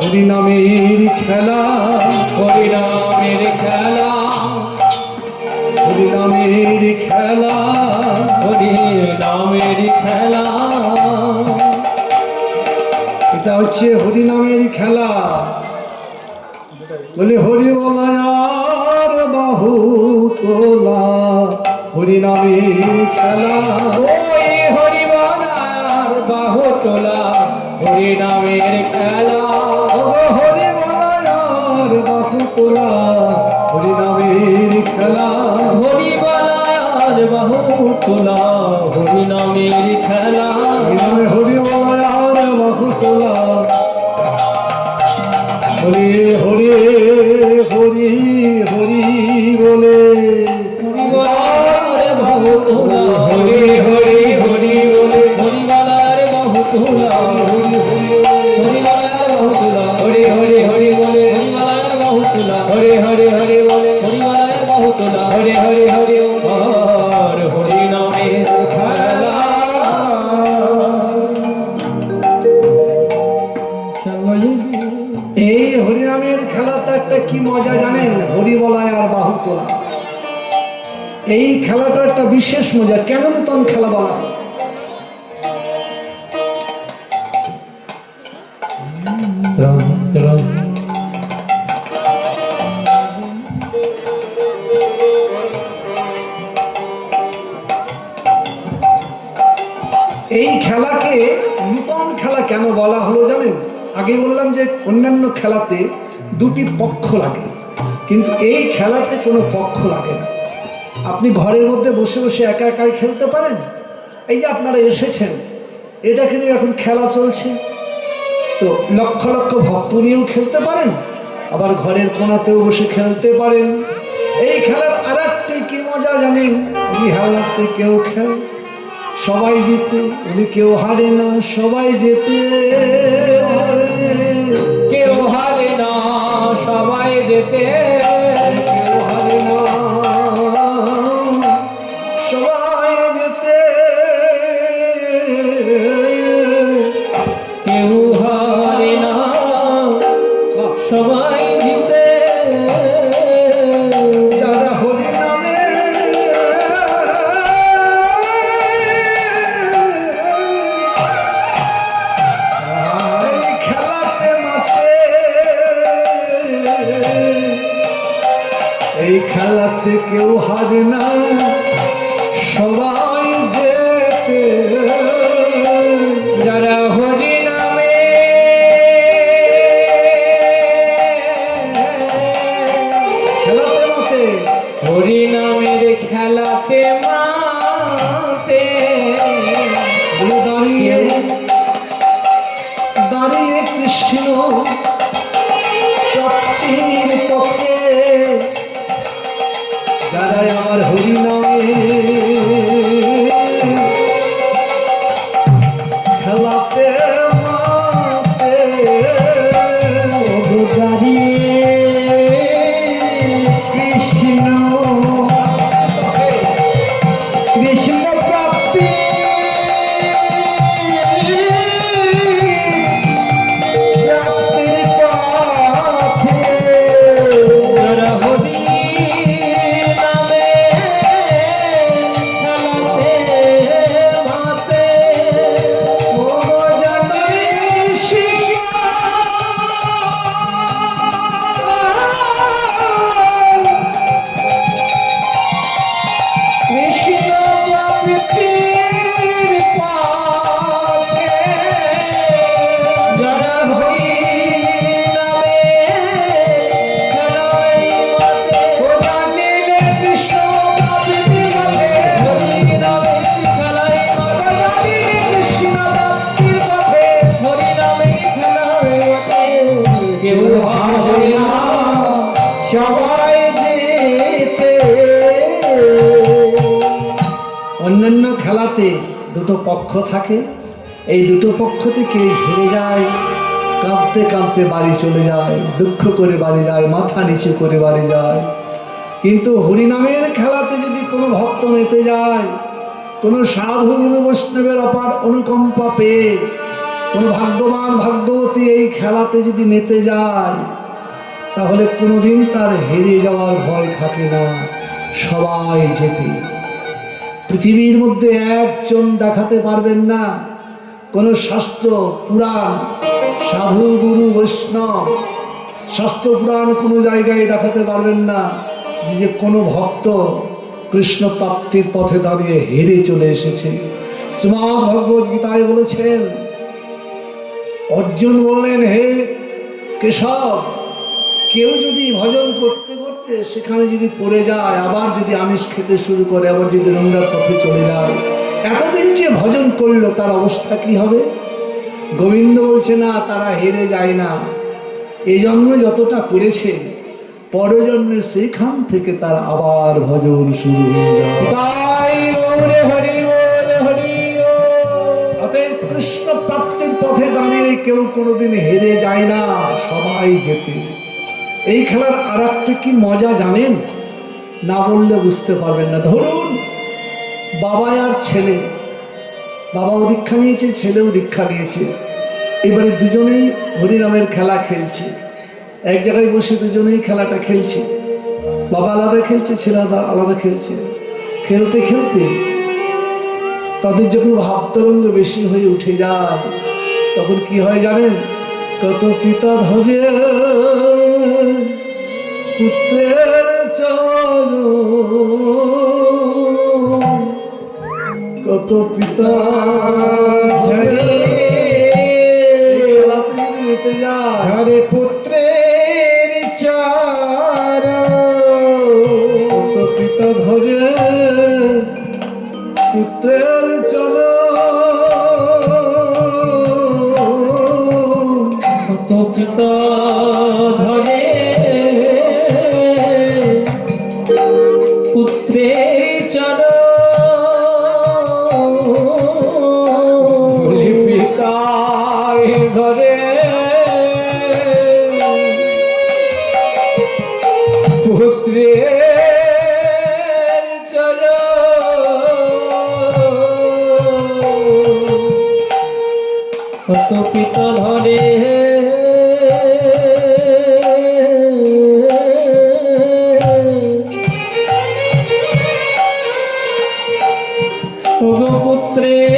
হরিনামের খেলা, হরিনামের খেলা, হরিনামের খেলা, হরিনামের খেলা। এটা হচ্ছে হরিনামের খেলা। বলে হরি বলায়ার বাহু তোলা, হরিনামের খেলা। ওই হরি বলার বাহু তোলা, হরিনামের খেলা। হরি বলায়ার বাহু তোলা, হরিনামের খেলা। হরি বলার বাহু তোলা, হরিনামের খেলা। হরি বলায়ার বাহু তোলা, হরি হরি হরি হরি বলে হরিবলার বাহু তোলা, হরি হরি হরি বলে হরিবলার বাহু তোলা, হরি হরিবলার বাহু তোলা, হরি হরি হরি বলে হরিবলার বাহু তোলা, হরি হরি হরি বলে হরিবলার বাহু তোলা, হরি হরি হরি আর হরি নামের খেলা। এই হরিনামের খেলাতে একটা কি মজা জানেন? হরি বলায় আর বাহু তোলা, এই খেলাটা একটা বিশেষ মজা। কেন নূতন খেলা বলা হয়? এই খেলাকে নূতন খেলা কেন বলা হলো জানেন? আগে বললাম যে অন্যান্য খেলাতে দুটি পক্ষ লাগে, কিন্তু এই খেলাতে কোনো পক্ষ লাগে না। আপনি ঘরের মধ্যে বসে বসে একা একাই খেলতে পারেন। এই যে আপনারা এসেছেন, এটা কিন্তু এখন খেলা চলছে, তো লক্ষ লক্ষ ভক্ত নিয়েও খেলতে পারেন, আবার ঘরের কোণাতেও বসে খেলতে পারেন। এই খেলার আর একটি কি মজা জানেন? উনি হারতে কেউ খেল, সবাই জিতে, উনি কেউ হারে না, সবাই যেতে। কেউ হারে না, সবাই যেতে। কেউ হারে না, সবাই যেতে। কেউ হারে না, সবাই জিতে। যারা হরি নামে খেলাতে মাতে, এই খেলাতে কেউ হারে না, সবাই যেতে। যারা হরি নামে খেলাতে মাতে, হরি নামের খেলাতে মাতে। দাঁড়িয়ে দাঁড়িয়ে কৃষ্ণ প্রাপ্তির পথে, যারা আমার হরি নামে খেলাতে মাতে। দাঁড়িয়ে কৃষ্ণ কৃষ্ণ প্রাপ্তি প্রাপ্তির পথে, যারা হরি নামে খেলাতে মাতে। ও জানে কৃষ্ণ প্রাপ্তির পথে, যারা হরি নামে খেলায় মাতে। ও জানিলে কৃষ্ণ প্রাপ্তির পথে, হরি নামে খেলায় মাতে। জানিলে কৃষ্ণ প্রাপ্তির পথে, হরি নামে খেলায় মাতে। কেউ হারে না, সবাই যেতে। অন্যান্য খেলাতে দুটো পক্ষ থাকে, এই দুটো পক্ষ থেকে হেরে যায়, কাঁদতে কাঁদতে বাড়ি চলে যায়, দুঃখ করে বাড়ি যায়, মাথা নিচু করে বাড়ি যায়। কিন্তু হরিনামের খেলাতে যদি কোনো ভক্ত মেতে যায়, কোনো সাধু গুরু বৈষ্ণবের অপার অনুকম্পা পেয়ে কোন ভাগ্যবান ভাগ্যবতী এই খেলাতে যদি মেতে যায় তাহলে কোনোদিন তার হেরে যাওয়ার ভয় থাকে না, সবাই যেতে। পৃথিবীর মধ্যে একজন দেখাতে পারবেন না, কোন শাস্ত্র পুরাণ, সাধু গুরু বৈষ্ণব, শাস্ত্র পুরাণ কোনো জায়গায় দেখাতে পারবেন না যে কোনো ভক্ত কৃষ্ণ প্রাপ্তির পথে দাঁড়িয়ে হেরে চলে এসেছে। শ্রীমদ্ ভগবদ গীতায় বলেছেন, অর্জুন বললেন, হে কেশব, কেউ যদি ভজন করতে করতে সেখানে যদি পড়ে যায়, আবার যদি আমিষ খেতে শুরু করে, আবার যদি নোংরার পথে চলে যায়, এতদিন যে ভজন করলো তার অবস্থা কি হবে? গোবিন্দ বলছে, না, তারা হেরে যায় না। এই জন্মে যতটা করেছে পরজন্মে সেইখান থেকে তার আবার ভজন শুরু হয়ে যায়। তাই গৌরে হরি বল, হরি বল। অতএব কৃষ্ণ প্রাপ্তির পথে দাঁড়িয়ে কেউ কোনোদিন হেরে যায় না, সবাই যেতে। এই খেলার আর একটা কি মজা জানেন? না বললে বুঝতে পারবেন না। ধরুন বাবা আর ছেলে, বাবাও দীক্ষা নিয়েছে, ছেলেও দীক্ষা নিয়েছে, এবারে দুজনেই হরিনামের খেলা খেলছে। এক জায়গায় বসে দুজনেই খেলাটা খেলছে, বাবা আলাদা খেলছে, ছেলে আলাদা খেলছে। খেলতে খেলতে তাদের যখন ভাবতরঙ্গ বেশি হয়ে উঠে যায় তখন কি হয় জানেন? কত পিতা ধরে পুত্রের চরণ, কত পিতা ধরে মেতে যায়। হরে পুত্রের চার, কত পিতা ধরে পুত্রের চরণ, কত পিতা ধরে পুত্রের চরণ, পিতায় ধরে পুত্রের চরণ, কত পিতা ধরে পুত্রের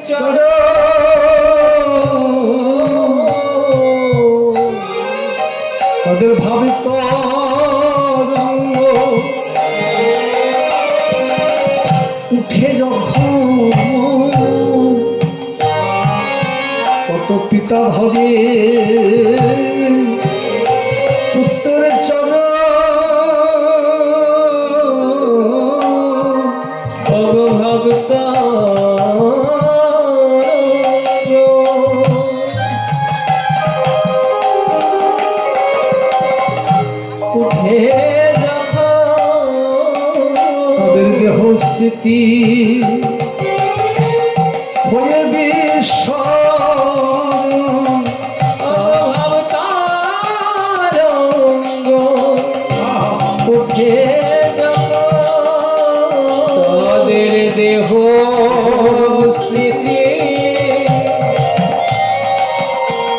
চরণ, তাদের ভাবিত রঙ্গ উঠে যখন, কত পিতা ভাবে পুত্রের চরণ, ভগভক্ত উঠে যখন তাদের দেহ স্থিতি হয়ে বিশ্ব অবতারঙ্গ উঠে যখন তাদের দেহ স্থিতি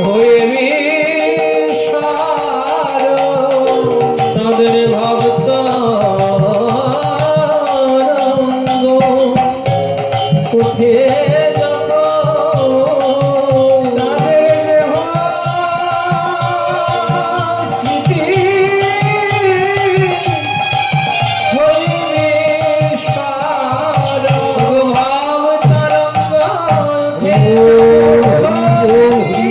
হয়ে বিস্ময়, তাদের ভক্ত উঠে যখন তাদের দেহ স্থিতি হয়ে বিস্ময়, ভাব তরঙ্গ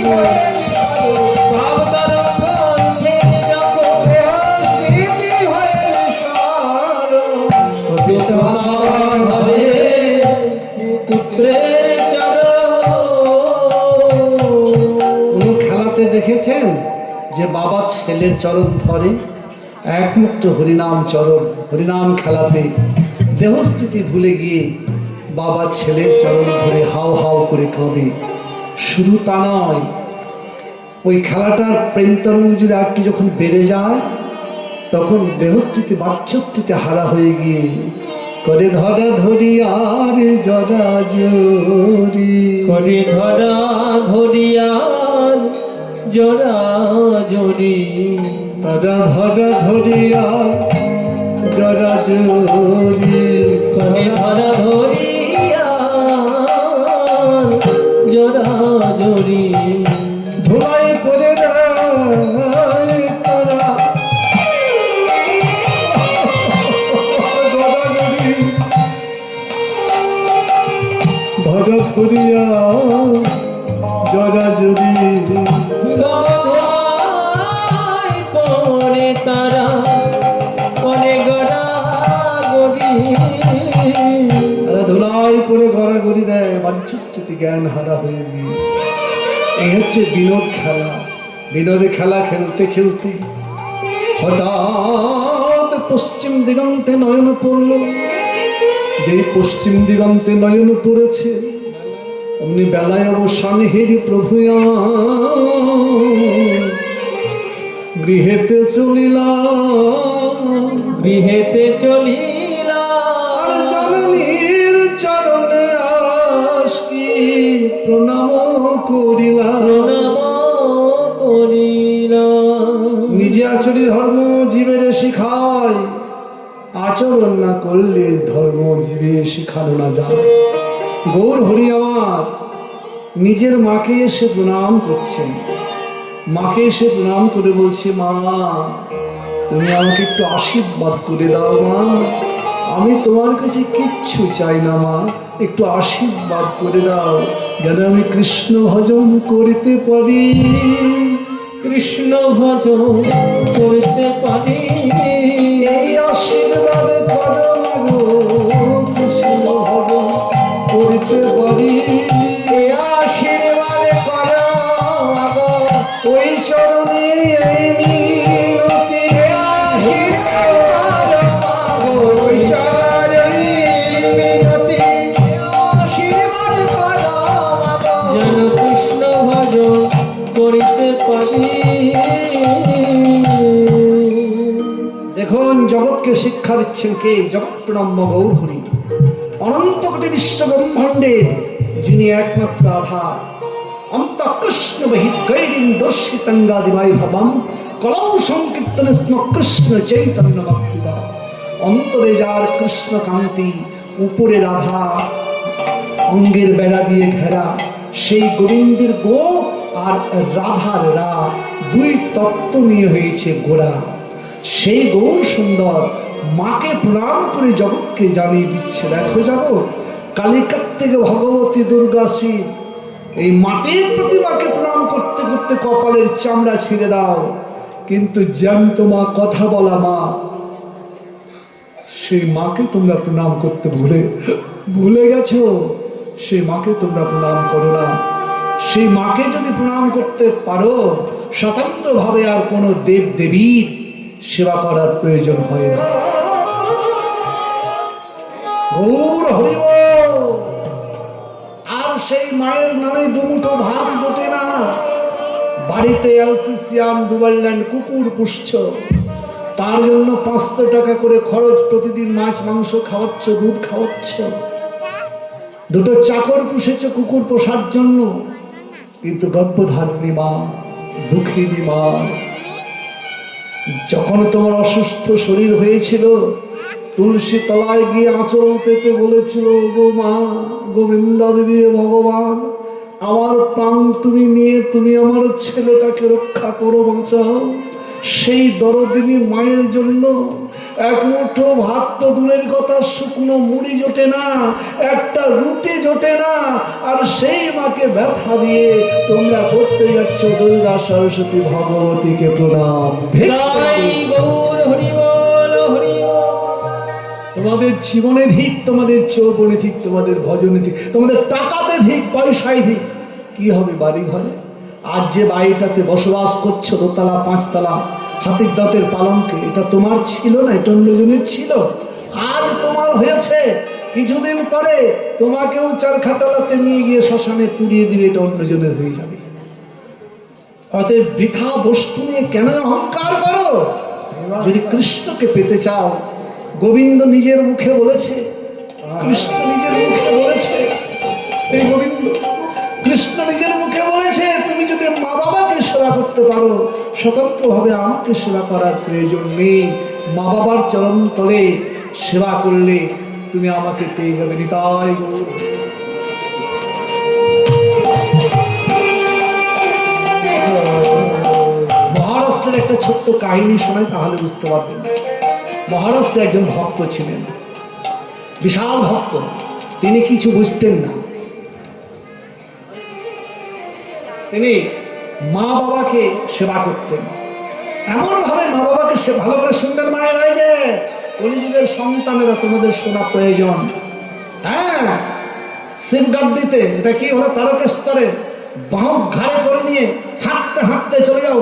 ভাব তরঙ্গ যখন দেহ স্থিতি হয়ে বিস্ময়, পুত্রের চরণ। কোন খেলাতে দেখেছেন যে বাবা ছেলের চরণ ধরে? একমাত্র হরিনাম চরণ, হরিনাম খেলাতে দেহস্থিতি ভুলে গিয়ে বাবা ছেলের চরণ ধরে হাও হাও করে কাঁদে। শুধু তা নয়, ওই খেলাটার প্রেমতরঙ্গ যদি একটু যখন বেড়ে যায় তখন দেহস্থিতি বাচ্যস্থিতি হারা হয়ে গিয়ে করে ধরা ধরি আর জরা জরি, করে ধরা ধরিয়ার জরা জরি, ধরা ধরা ধরি আর জরা জরি, করে ধরা ধরিয়ার জরা জরি, ধুলাই পড়ে যায় তারা জরা জরি, ধরা ধরিয়া জরা জরি, গলায় পড়ে তারা পরে গড়া গড়ি, তারা ধুলাই করে গড়াগড়ি দেয়, বাহ্যস্থিতি জ্ঞান হারা হয়ে গিয়ে। এই হচ্ছে বিনোদ খেলা। বিনোদে খেলা খেলতে খেলতে হঠাৎ পশ্চিম দিগন্তে নয়ন পড়ল। যেই পশ্চিম দিগন্তে নয়ন পড়েছে অমনি বেলায় অবসান হেরি প্রভু গৃহেতে চলিলাম, গৃহেতে চলিলা আর জননীর চরণে আজকি প্রণাম করিলাম। প্রণাম করিলা, নিজে আচরি ধর্ম জীবের শিখায়, আচরণ না করলে ধর্ম জীবে শিখানো না যায়। গৌর হরি আমার নিজের মাকে এসে প্রণাম করছেন। মাকে এসে প্রণাম করে বলছে, মা তুমি আমাকে একটু আশীর্বাদ করে দাও মা, আমি তোমার কাছে কিচ্ছু চাই না মা, একটু আশীর্বাদ করে দাও যেন আমি কৃষ্ণ ভজন করিতে পারি। কৃষ্ণ ভজন করতে পারি, এই আশীর্বাদ করো গো, কৃষ্ণ ভজন করিতে পারি। এ আশীর্বাদ করো আগো, ওই চরণে এই মিনতি, আশীর্বাদ আগো, ওই চরণে মিনতি, আশীর্বাদ করো আগো, যেন কৃষ্ণ ভজন করিতে পারি। দেখুন জগৎকে শিক্ষা দিচ্ছেন কে? জগৎ প্রণম্য গৌর হরি, অনন্ত কোটি বিশ্ব ব্রহ্মাণ্ডের যিনি একমাত্র আধার। অন্ত কৃষ্ণ বহিত গৈরিং দর্শিতঙ্গাদিমাই ভবম কলৌ সংকীর্তন স্ম কৃষ্ণ চৈতন্য মস্তিবা। অন্তরে যার কৃষ্ণ কান্তি, উপরে রাধা, অঙ্গের বেড়া দিয়ে ঘেরা, সেই গোবিন্দের গো আর রাধার রা, দুই তত্ত্ব নিয়ে হয়েছে গোড়া। সেই গৌর সুন্দর মাকে প্রণাম করে জগৎকে জানিয়ে দিচ্ছে, দেখো জগৎ, কালিকার থেকে ভগবতী দুর্গা শিব, এই মাটির প্রতিমাকে প্রণাম করতে করতে কপালের চামড়া ছিঁড়ে দাও, কিন্তু জ্যান্ত মা, কথা বলা মা, সেই মাকে তোমরা প্রণাম করতে ভুলে গেছো। সেই মাকে তোমরা প্রণাম করো না। সেই মাকে যদি প্রণাম করতে পারো, স্বতন্ত্রভাবে আর কোনো দেব দেবীর সেবা করার প্রয়োজন হয় না। গৌর হরিব। আর সেই মায়ের নামে দুমুঠো ভাত জোটে না। বাড়িতে অ্যালসিসিয়ান ডুবারল্যান্ড কুকুর পুষছ, তার জন্য 500 টাকা করে খরচ, প্রতিদিন মাছ মাংস খাওয়াচ্ছ, দুধ খাওয়াচ্ছ। দুটো চাকর পুষেছ কুকুর পোষার জন্য, কিন্তু গর্ভধারিণী মা, দুঃখিনী মা, যখন তোমার অসুস্থ শরীর হয়েছিল, তুলসী তলায় গিয়ে আঁচল পেতে বলেছিল, গো মা, গোবিন্দা দেবী, ভগবান, আমার প্রাণ তুমি নিয়ে তুমি আমার ছেলেটাকে রক্ষা করো, বাঁচাও। সেই দরদিনী মায়ের জন্য এক মুঠো ভাত তো দূরের কথা, শুকনো মুড়ি জোটে না, একটা রুটি জোটে না। আর সেই মাকে ব্যথা দিয়ে তোমরা করতে যাচ্ছ দুর্গা সরস্বতী ভগবতীকে প্রণাম। জয় গৌর হরি বল, হরি বল। তোমাদের জীবনে ধিক, তোমাদের চৌবনে ধিক, তোমাদের ভজনে ধিক, তোমাদের টাকাতে ধিক, পয়সায় ধিক। কি হবে বাড়ি ঘরে? আজ যে বাড়িটাতে বসবাস করছো, দোতলা 5 তলা, হাতির দাঁতের পালঙ্কে, এটা তোমার ছিল না, এটা অন্যজনের ছিল। আজ তোমার হয়েছে, কিছুদিন পরে তোমাকেও চারখাটালাতে নিয়ে গিয়ে শ্মশানে পুড়িয়ে দিবে, এটা অন্যজনের হয়ে যাবে। অতএব বৃথা বস্তু নিয়ে কেন অহংকার করো? যদি কৃষ্ণকে পেতে চাও, গোবিন্দ নিজের মুখে বলেছে, কৃষ্ণ নিজের মুখে বলেছে, এই গোবিন্দ কৃষ্ণ নিজের মুখে বলেছে, তুমি যদি মা বাবাকে সেবা করতে পারো, স্বতন্ত্রভাবে আমাকে সেবা করার প্রয়োজন নেই। মা বাবার চরণ তলে সেবা করলে তুমি আমাকে পেয়ে যাবে। নিতাই গৌর। মহারাষ্ট্রের একটা ছোট্ট কাহিনী শোনাই, তাহলে বুঝতে পারবেন। মহারাষ্ট্রে একজন ভক্ত ছিলেন, বিশাল ভক্ত। তিনি কিছু বুঝতেন না। তিনি মা বাবাকে সেবা করতেন এমন ভাবে, মা বাবাকে সে ভালো করে শুনবেন মায়ের, এই যে কলিযুগের সন্তানেরা তোমাদের শোনা প্রয়োজন। হ্যাঁ, শিবগাদ দিতে, এটা কি হলো, তারকেশ্বরে বাহক ঘাড়ে করে নিয়ে হাঁটতে হাঁটতে চলে যাও,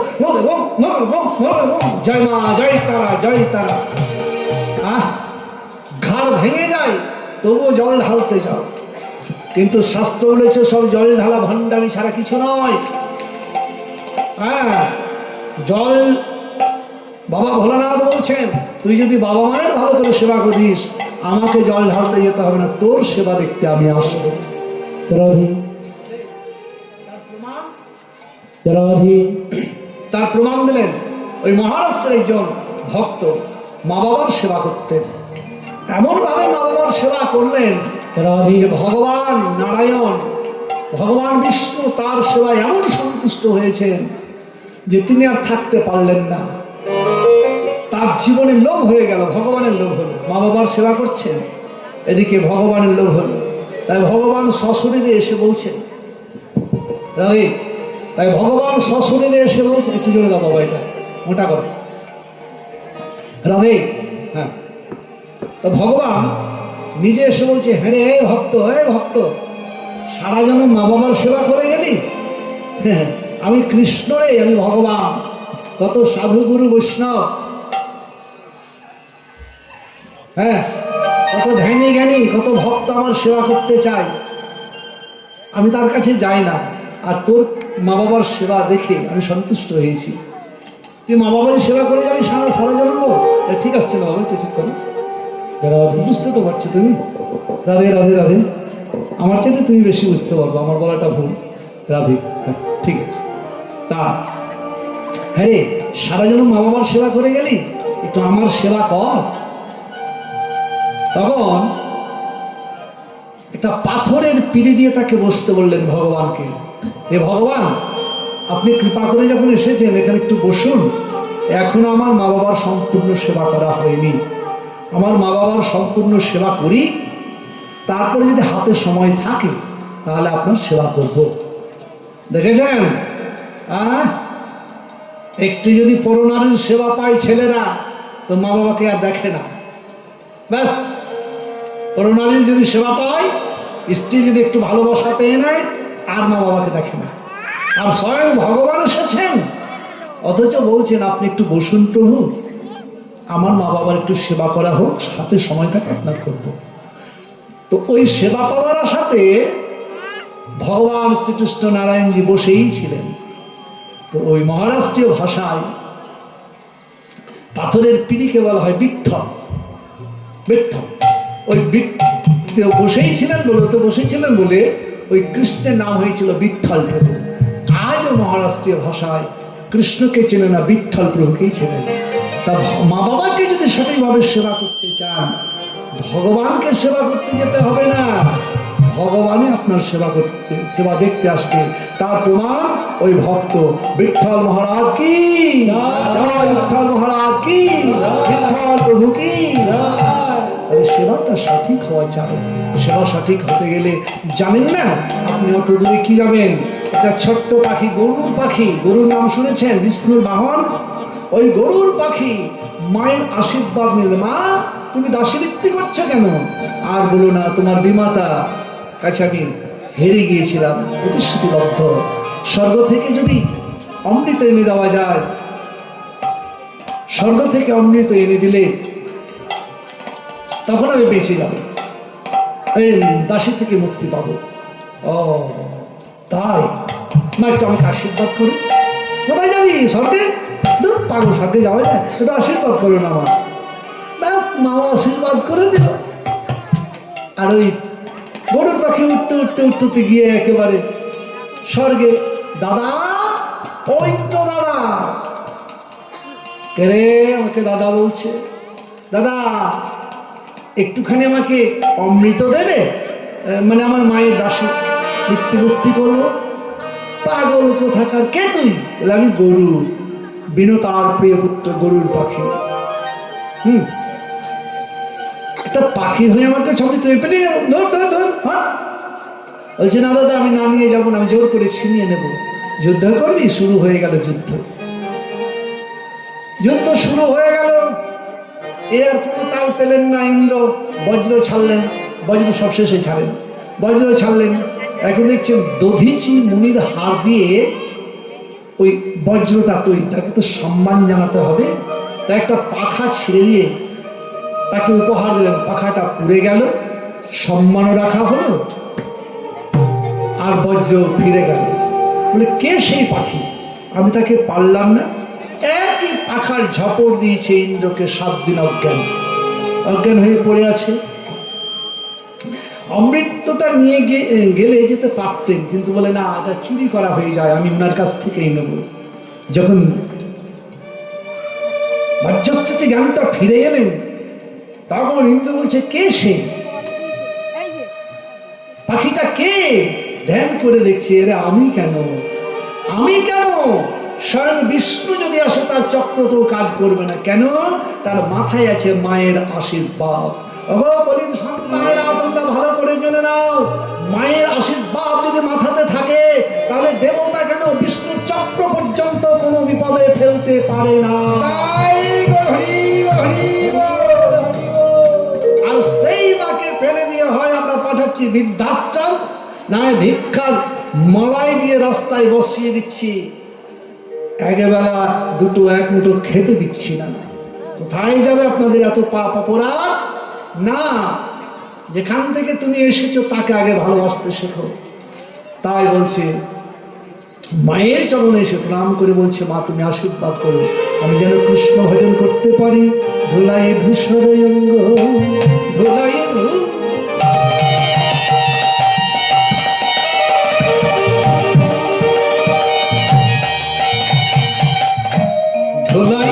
জয় মা, জয় তারা, জয় তারা। ঘাড় ভেঙে যায়, তবুও জল ঢালতে যাও। কিন্তু শাস্ত্র বলেছে সব জল ঢালা ভণ্ডামি ছাড়া কিছু নয়। হ্যাঁ, জল, বাবা ভোলানাথ বলছেন, তুই যদি বাবা মায়ের ভালো করে সেবা করিস, আমাকে জল ঢালতে যেতে হবে না, তোর সেবা দেখতে আমি আসবো। তার প্রমাণ দিলেন ওই মহারাষ্ট্রের একজন ভক্ত মা বাবার সেবা করতেন। এমন ভাবে মা বাবার সেবা করলেন যে ভগবান নারায়ণ, ভগবান বিষ্ণু তার সেবায় এমন সন্তুষ্ট হয়েছেন যে তিনি আর থাকতে পারলেন না। তার জীবনে লোভ হয়ে গেল, ভগবানের লোভ হলো। মা বাবার সেবা করছেন, এদিকে ভগবানের লোভ হলো। তাই ভগবান সশরীরে এসে বলছেন, তাই ভগবান সশরীরে এসে বলছেন, একটু জোরে দাও বাবা, এটা মোটা করো, রাধে। হ্যাঁ, তো ভগবান নিজে এসে বলছে, হ্যাঁ রে ভক্ত, হে ভক্ত, সারা জন্ম মা বাবার সেবা করে গেলি। হ্যাঁ, আমি কৃষ্ণ রে, আমি ভগবান। কত সাধু গুরু বৈষ্ণব, হ্যাঁ, কত ধ্যানী জ্ঞানী, কত ভক্ত আমার সেবা করতে চায়, আমি তার কাছে যাই না। আর তোর মা বাবার সেবা দেখে আমি সন্তুষ্ট হয়েছি। তুই মা বাবারই সেবা করে যাবি সারা জন্ম, ঠিক আসছে না বাবা, তুই ঠিক করো। বুঝতে তো পারছো তুমি? রাধে রাধে রাধে। আমার চাইতে তুমি বেশি বুঝতে পারবো, আমার বলাটা ভুল। রাধে, ঠিক আছে। তা হ্যাঁ রে, সারা জন্য মা বাবার সেবা করে গেলি, একটু আমার সেবা কর। তখন একটা পাথরের পিঁড়ি দিয়ে তাকে বসতে বললেন ভগবানকে। হে ভগবান, আপনি কৃপা করে যখন এসেছেন, এখানে একটু বসুন। এখনো আমার মা বাবার সম্পূর্ণ সেবা করা হয়নি। আমার মা বাবার সম্পূর্ণ সেবা করি, তারপরে যদি হাতে সময় থাকে তাহলে আপনার সেবা করব। দেখেছেন, একটু যদি পরনারীর সেবা পায় ছেলেরা, তো মা বাবাকে আর দেখে না। ব্যাস, পরনারীর যদি সেবা পায়, স্ত্রী যদি একটু ভালোবাসা পেয়ে নেয়, আর মা বাবাকে দেখে না। আর স্বয়ং ভগবান এসেছেন, অথচ বলছেন আপনি একটু বসুন প্রভু, আমার মা বাবার একটু সেবা করা হোক, হাতে সময় থাকে আপনার করব। তো ওই সেবা পাওয়ার সাথে ভগবান শ্রীকৃষ্ণ নারায়ণজি বসেই ছিলেন। তো ওই মহারাষ্ট্রীয় ভাষায় পাথরের পিঁড়িকে বলা হয় বিঠ্ঠল। বিঠ্ঠল, ওই বসেই ছিলেন বলে, তো বসেছিলেন বলে ওই কৃষ্ণের নাম হয়েছিল বিঠ্ঠল প্রভু। আজও মহারাষ্ট্রীয় ভাষায় কৃষ্ণকে চেনে না, বিঠ্ঠল প্রভুকেই চেনে। তা মা বাবাকে যদি সঠিকভাবে সেবা করতে চান, ভগবানকে সেবা করতে যেতে হবে না, ভগবানই আপনার সেবা দেখতে আসবে। তার প্রমাণ ওই ভক্ত। বিঠ্ঠল মহারাজ কি জয়, বিঠ্ঠল মহারাজ কি, বিঠ্ঠল প্রভু কি। সেবাটা সঠিক হওয়া চাই। সেবা সঠিক হতে গেলে জানেন না, আপনি অত দূরে কি যাবেন। একটা ছোট্ট পাখি, গরুর পাখি, গরুর নাম শুনেছেন, বিষ্ণুর বাহন। ওই গরুর পাখি মায়ের আশীর্বাদ নিলে, মা তুমি দাসীবৃত্তি করছো কেন? আর বলো না, তোমার বিমাতা কাছে আমি হেরে গিয়েছিলাম, প্রতিশ্রুতিবদ্ধ। স্বর্গ থেকে যদি অমৃত এনে দেওয়া যায়, স্বর্গ থেকে অমৃত এনে দিলে তখন আমি বেঁচে যাব, এই দাসী থেকে মুক্তি পাবো। ও তাই, মা একটু আমাকে আশীর্বাদ করি। কোথায় যাবি? স্বর্গে? দূর পাগল, স্বর্গে যাওয়া যায়, একটু আশীর্বাদ করো না আমার। ব্যাস, মামা আশীর্বাদ করে দিল। আর ওই গরুর পাখি উঠতে উঠতে উঠতে গিয়ে একেবারে স্বর্গে। দাদা, ও ইন্দ্র দাদা, কে রে? আমাকে দাদা বলছে। দাদা, একটুখানি আমাকে অমৃত দেবে, মানে আমার মায়ের দাসী মৃত্যুবর্তী করবো। পাগল কোথাকার, কে তুই? বলে আমি গরু, বিনতার প্রিয় পুত্র গরুর পাখি। একটা পাখি হয়ে আমার কাছে অমৃত পেলে বলছে না দাদা, আমি না নিয়ে যাবো না, আমি জোর করে ছিনিয়ে নেব। যুদ্ধ করবি? শুরু হয়ে গেল যুদ্ধ। যুদ্ধ শুরু হয়ে গেল। এ আর কোনো তাল পেলেন না। ইন্দ্র বজ্র ছাড়লেন, বজ্র সবশেষে ছাড়েন, বজ্র ছাড়লেন। এখন দেখছেন দধিচি মুনির হাত দিয়ে ওই বজ্রটা তৈরি, তাকে তো সম্মান জানাতে হবে, তা একটা পাখা ছিঁড়ে দিয়ে তাকে উপহার দিলেন। পাখাটা পুড়ে গেল, সম্মানও রাখা হলো, আর বজ্র ফিরে গেল। বলে কে সেই পাখি? আমি তাকে পারলাম না। একই পাখার ঝপড় দিয়েছে ইন্দ্রকে, 7 দিন অজ্ঞান, অজ্ঞান হয়ে পড়ে আছে। অমৃতটা নিয়ে গেলে যেতে পারতেন, কিন্তু বলে না, এটা চুরি করা হয়ে যায়, আমি ওনার কাছ থেকেই নেব। যখন বাহ্যস্থিতি জ্ঞানটা ফিরে এলেন, তখন ইন্দ্র বলছে কে সে পাখিটা? কে? ধ্যান করে দেখছি, এরে আমি কেন, আমি কেন? স্বয়ং বিষ্ণু যদি আসে তার চক্র তো কাজ করবে না। কেন? তার মাথায় আছে মায়ের আশীর্বাদ। ওগো কলির সন্তানেরা, তোমরা ভালো করে জেনে নাও, মায়ের আশীর্বাদ যদি মাথাতে থাকে, তাহলে দেবতা কেন বিষ্ণুর চক্র পর্যন্ত কোনো বিপদে ফেলতে পারে না। আর সেই মাকে ফেলে দিয়ে হয় আমরা পাঠাচ্ছি বৃদ্ধাশ্রম, না ভিক্ষার মালাই দিয়ে রাস্তায় বসিয়ে দিচ্ছি, একবেলা দুটো এক মুঠো খেতে দিচ্ছি না। কোথায় যাবে আপনাদের এত পাপ অপরাধ? না, যেখান থেকে তুমি এসেছো তাকে আগে ভালোবাসতে শেখো। তাই বলছে মায়ের চরণে এসে প্রণাম করে বলছে, মা তুমি আশীর্বাদ করো, আমি যেন কৃষ্ণ ভজন করতে পারি। ধুলাই ধূসর অঙ্গ, ধুলাই ধুলাই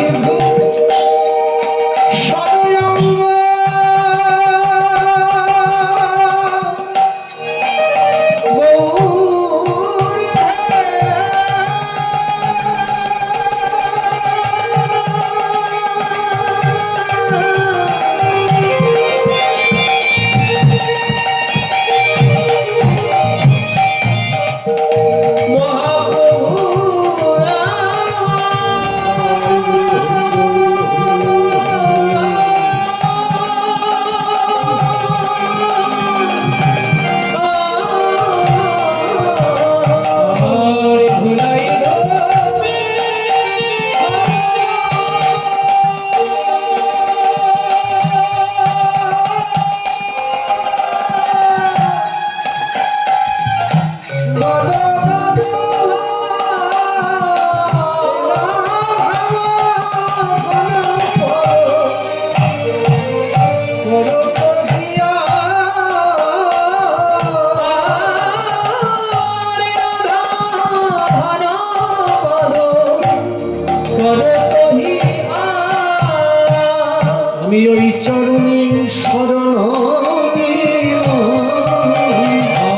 আমি ওই চরণে শরণ,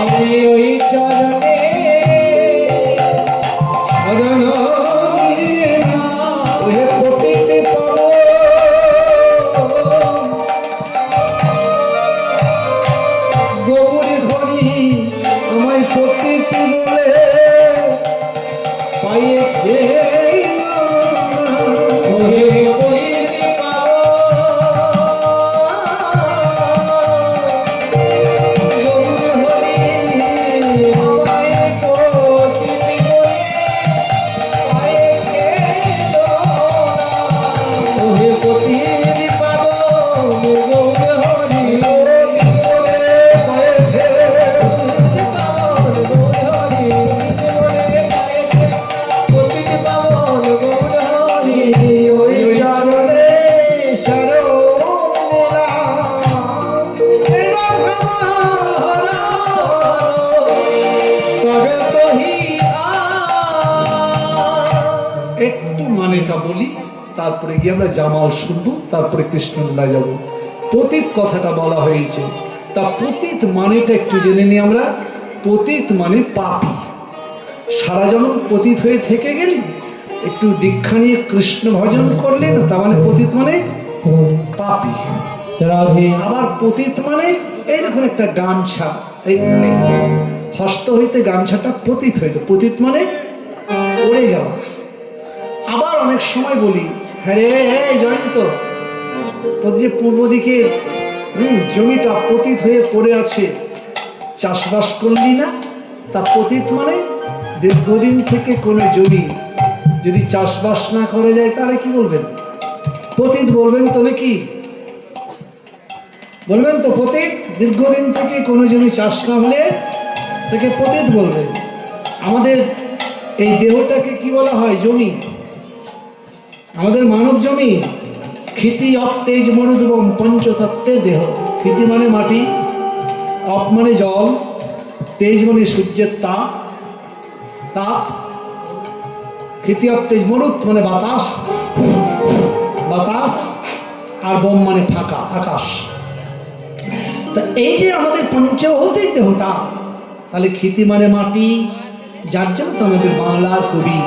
আমি ওই চরণে শরণ, ওহে পতিতে পাব গৌরী ঘড়ি, আমায় পতিতে বলে পাইয়েছে। ওই একটু মানেটা বলি, তারপরে গিয়ে আমরা জামাল শুনবো, তারপরে কৃষ্ণলীলায় যাব। পতিত কথাটা বলা হয়েছে, তা পতিত মানেটা একটু জেনে নিই আমরা। পতিত মানে পাপী। সারা জন্ম পতিত হয়ে থেকে গেলি, একটু দীক্ষা নিয়ে কৃষ্ণ ভজন করলেন, তার মানে পতিত মানে পাপী। রাধে আবার পতিত মানে এই দেখুন একটা গামছা, এই হস্ত হইতে গামছাটা পতিত হইতো, পতিত মানে পড়ে যাওয়া। আবার অনেক সময় বলি, হ্যাঁ রে জয়ন্ত, তোর যে পূর্ব দিকে জমিটা পতিত হয়ে পড়ে আছে, চাষবাস করলি না, তা পতিত মানে দীর্ঘদিন থেকে কোনো জমি যদি চাষবাস না করে যায় তাহলে কি বলবেন? পতিত বলবেন তো নাকি? বলবেন তো পতিত? দীর্ঘদিন থেকে কোনো জমি চাষ না হলে তাকে পতিত বলবেন। আমাদের এই দেহটাকে কি বলা হয়? জমি। আমাদের মানব জমি। ক্ষিতি অপ তেজ মরুদ এবং পঞ্চতত্ত্বের দেহ। ক্ষিতি মানে মাটি, অপ মানে জল, তেজ মানে সূর্যের তাপ, তাপ ক্ষিতি অপ তেজ মরুদ মানে বাতাস, বাতাস, আর বোম মানে ফাঁকা, আকাশ। তা এই যে আমাদের পঞ্চভৌতিক দেহটা, তাহলে ক্ষিতি মানে মাটি, যার জন্য তো আমাদের বাংলার কবি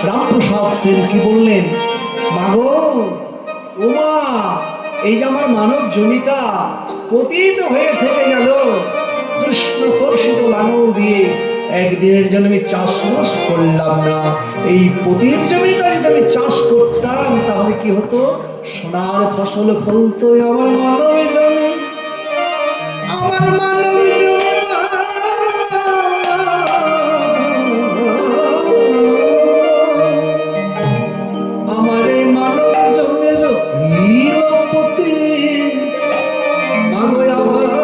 রামপ্রসাদ সেন কি বললেন? মাগো ওমা, এই যে আমার মানব জমিটা পতিত হয়ে থেকে গেল, কৃষ্ণ কর্ষিত লাঙল দিয়ে একদিনের জন্য আমি চাষবাস করলাম না। এই পতিত জমিটা যদি আমি চাষ করতাম তাহলে কি হতো? সোনার ফসল ফলতো আমার মানব জমি, আমার মানব জমি। আমার এই মানব জমি লীলপতি মাগো আমার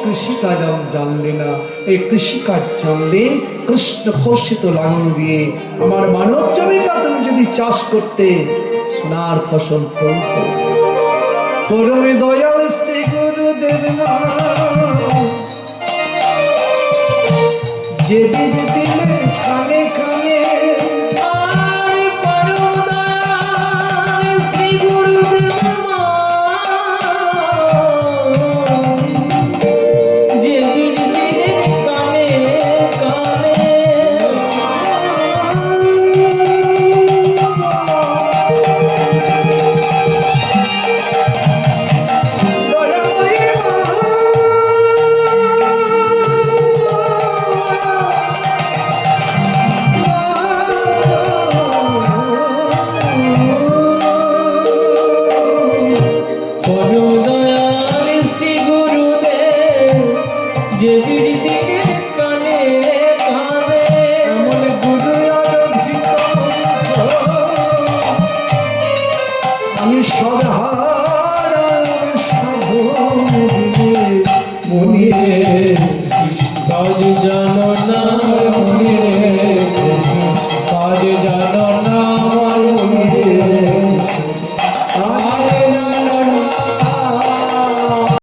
কৃষিকাজ জানলে না, এই কৃষিকাজ জানলে কৃষ্ণ কর্ষিত লাঙল দিয়ে আমার মানব জমিটা তুমি যদি চাষ করতে, সোনার ফসল ফলত। পরমে দয়াল শ্রী গুরুদেব না যে বীজ